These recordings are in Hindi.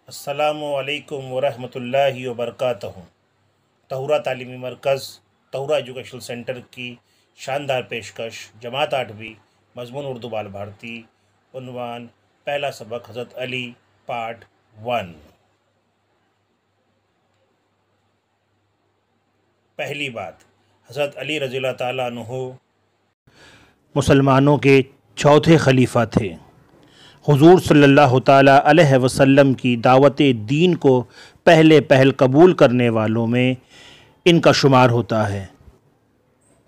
अस्सलामुअलैकुम वरहमतुल्लाहि वबरकातुहू। तहुरा तालीमी मरकज़ तहुरा एजुकेशनल सेंटर की शानदार पेशकश जमात 8वीं मज़मून उर्दू बाल भारती। उन्वान पहला सबक हज़रत अली पार्ट 1। पहली बात, हज़रत अली रज़ियल्लाहु ताला अन्हु मुसलमानों के चौथे खलीफा थे। हुजूर सल्लल्लाहु ताला अलैहि वसल्लम की दावत दीन को पहल कबूल करने वालों में इनका शुमार होता है।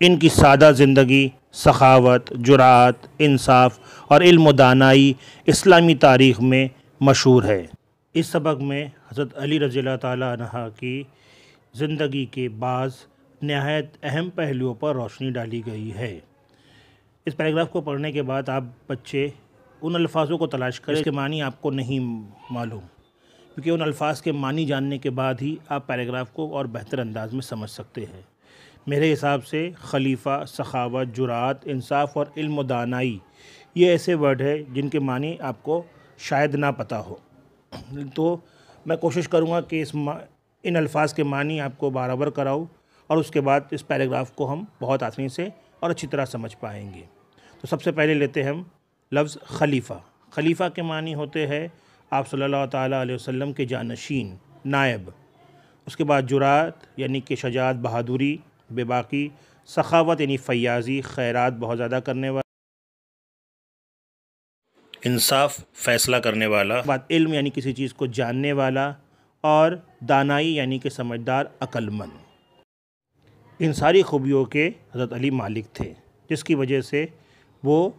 इनकी सादा ज़िंदगी, सखावत, जुरात, इंसाफ और इल्म दानाई इस्लामी तारीख़ में मशहूर है। इस सबक में हज़रत अली रज़ियल्लाहु ताला अन्हा की ज़िंदगी के बाज़ नहायत अहम पहलुओं पर रोशनी डाली गई है। इस पैराग्राफ को पढ़ने के बाद आप बच्चे उन अल्फाज़ों को तलाश करें जिसके मानी आपको नहीं मालूम, क्योंकि उन अल्फाज के मानी जानने के बाद ही आप पैराग्राफ को और बेहतर अंदाज में समझ सकते हैं। मेरे हिसाब से खलीफा, सखावत, जुरात, इंसाफ और इल्म दानाई ये ऐसे वर्ड है जिनके मानी आपको शायद ना पता हो। तो मैं कोशिश करूँगा कि इन अल्फाज के मानी आपको बराबर कराऊँ और उसके बाद इस पैराग्राफ को हम बहुत आसानी से और अच्छी तरह समझ पाएंगे। तो सबसे पहले लेते हैं हम लफ्ज़ खलीफ़ा। खलीफ़ा के मानी होते हैं आप सल्लल्लाहु ताला अलैहि वसल्लम के जानशीन, नायब। उसके बाद जुरात यानी कि शजाअत, बहादुरी, बेबाकी। सखावत यानी फ़याज़ी, खैरात बहुत ज़्यादा करने वाला। इंसाफ, फ़ैसला करने वाला। बाद इल्म यानी किसी चीज़ को जानने वाला। और दानाई यानी कि समझदार, अक्लमंद। इन सारी खूबियों के हज़रत अली मालिक थे, जिसकी वजह से वो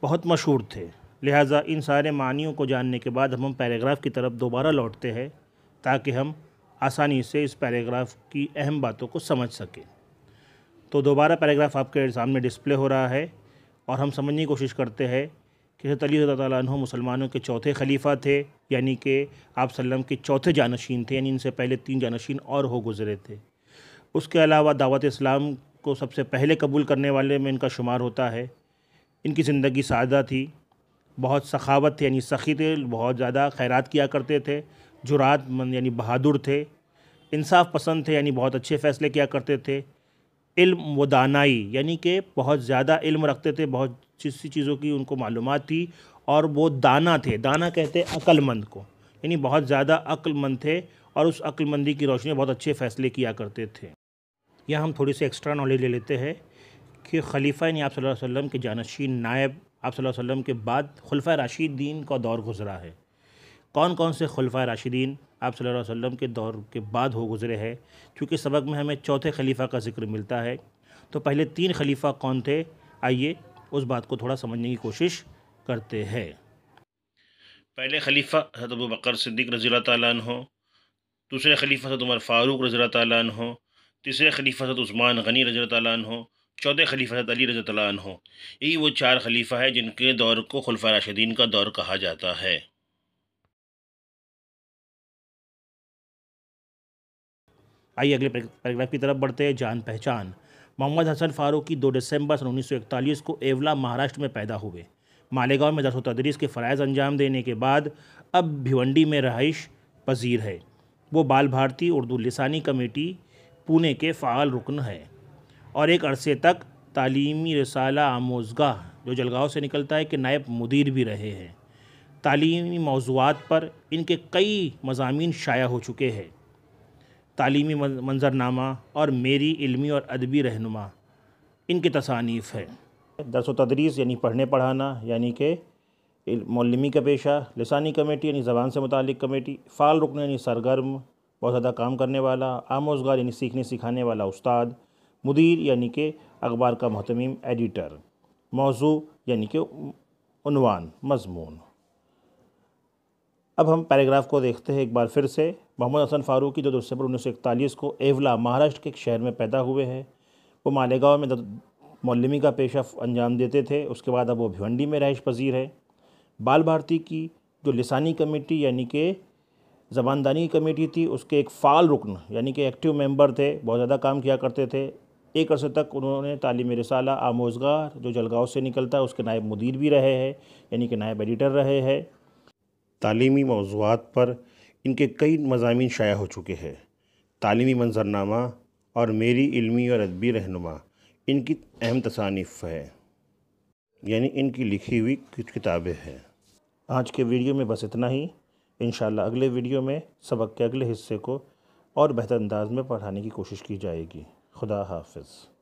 बहुत मशहूर थे। लिहाजा इन सारे मानियों को जानने के बाद हम पैराग्राफ की तरफ दोबारा लौटते हैं ताकि हम आसानी से इस पैराग्राफ की अहम बातों को समझ सकें। तो दोबारा पैराग्राफ आपके सामने डिस्प्ले हो रहा है और हम समझने की कोशिश करते हैं कि हज़रत अली रज़ियल्लाहु ताला अन्हु मुसलमानों के चौथे खलीफा थे, यानी कि आप सल्लम के चौथे जानशीन थे, यानी इनसे पहले 3 जानशीन और हो गुज़रे थे। उसके अलावा दावत इस्लाम को सबसे पहले कबूल करने वाले में इनका शुमार होता है। इनकी ज़िंदगी सादा थी, बहुत सखावत थे यानी सखी थे, बहुत ज़्यादा खैरात किया करते थे। जुरात मंद यानी बहादुर थे। इंसाफ पसंद थे यानी बहुत अच्छे फ़ैसले किया करते थे। इल्म व दानाई यानी कि बहुत ज़्यादा इल्म रखते थे, बहुत सी चीज़ों की उनको मालूमात थी और वो दाना थे। दाना कहते हैं अक्लमंद को, यानी बहुत ज़्यादा अक्लमंद थे और उस अक्लमंदी की रोशनी में बहुत अच्छे फ़ैसले किया करते थे। यहाँ हम थोड़ी सी एक्स्ट्रा नॉलेज ले लेते हैं कि खलीफा यानी आप सल्लल्लाहु अलैहि वसल्लम के जानशीन, नायब। आप सल्लल्लाहु अलैहि वसल्लम के बाद खुलफा राशिदीन का दौर गुज़रा है। कौन कौन से खुलफा राशिदीन आप सल्लल्लाहु अलैहि वसल्लम के दौर के बाद हो गुज़रे हैं, क्योंकि सबक में हमें चौथे खलीफा का जिक्र मिलता है। तो पहले 3 खलीफा कौन थे, आइए उस बात को थोड़ा समझने की कोशिश करते हैं। पहले खलीफा हज़रत अबू बकर सिद्दीक़ रज़ियल्लाहु ताला अन्हु, दूसरे खलीफा हज़रत उमर फ़ारूक रज़ियल्लाहु ताला अन्हु, तीसरे खलीफा हज़रत उस्मान गनी रज़ियल्लाहु ताला अन्हु, चौथे खलीफा हज़रत अली रज़ियल्लाहु ताला अन्हु। यही वो 4 खलीफा है जिनके दौर को खुलफा राशिदीन का दौर कहा जाता है। आइए अगले पैराग्राफ की तरफ बढ़ते हैं। जान पहचान। मोहम्मद हसन फ़ारूकी 2 दिसंबर सन 1941 को एवला, महाराष्ट्र में पैदा हुए। मालेगांव में दर्स व तदरीस के फ़राइज़ अंजाम देने के बाद अब भिवंडी में रहाइश पजीर है। वो बाल भारती उर्दू लिसानी कमेटी पुणे के फ़ाल रुकन है और एक अरसे तक तालीमी रिसाला आमोज़गाह जो जलगांव से निकलता है कि नायब मुदीर भी रहे हैं। तालीमी मौज़ूआत पर इनके कई मज़ामीन शाया हो चुके हैं। तालीमी मंजरनामा और मेरी इल्मी और अदबी रहनुमा इनकी तसानीफ़ है। दर्स व तदरीस यानी पढ़ने पढ़ाना, यानी कि मौलमी का पेशा। लिसानी कमेटी यानी ज़बान से मुतालिक कमेटी। फ़ाल रुकन यानी सरगर्म, बहुत ज़्यादा काम करने वाला। आमोज़गार यानी सीखने सिखाने वाला उस्ताद। मुदीर यानी कि अखबार का मुहतमिम, एडिटर। मौजू यानी कि उन्वान, मज़मून। अब हम पैराग्राफ को देखते हैं एक बार फिर से। मोहम्मद हसन फ़ारूकी 2 दिसंबर 1941 को एवला, महाराष्ट्र के एक शहर में पैदा हुए हैं। वो मालेगांव में मौलमी का पेशा अंजाम देते थे। उसके बाद अब वो भिवंडी में रहाइश पजीर है। बाल भारती की जो लिसानी कमेटी यानी कि ज़बानदानी कमेटी थी, उसके एक फ़ाल रुकन यानी कि एक्टिव मेंबर थे, बहुत ज़्यादा काम किया करते थे। एक अरसे तक उन्होंने तालीम रिसाला आमोज़गार जो जलगांव से निकलता है उसके नायब मुदीर भी रहे हैं, यानी कि नायब एडिटर रहे हैं। तालीमी मौज़ूआत पर इनके कई मज़ामीन शाया हो चुके हैं। तालीमी मंज़रनामा और मेरी इल्मी और अदबी रहनुमा इनकी अहम तसानीफ़ है, यानी इनकी लिखी हुई कुछ किताबें हैं। आज के वीडियो में बस इतना ही। इंशाअल्लाह अगले वीडियो में सबक के अगले हिस्से को और बेहतर अंदाज में पढ़ाने की कोशिश की जाएगी। खुदा हाफ़िज़।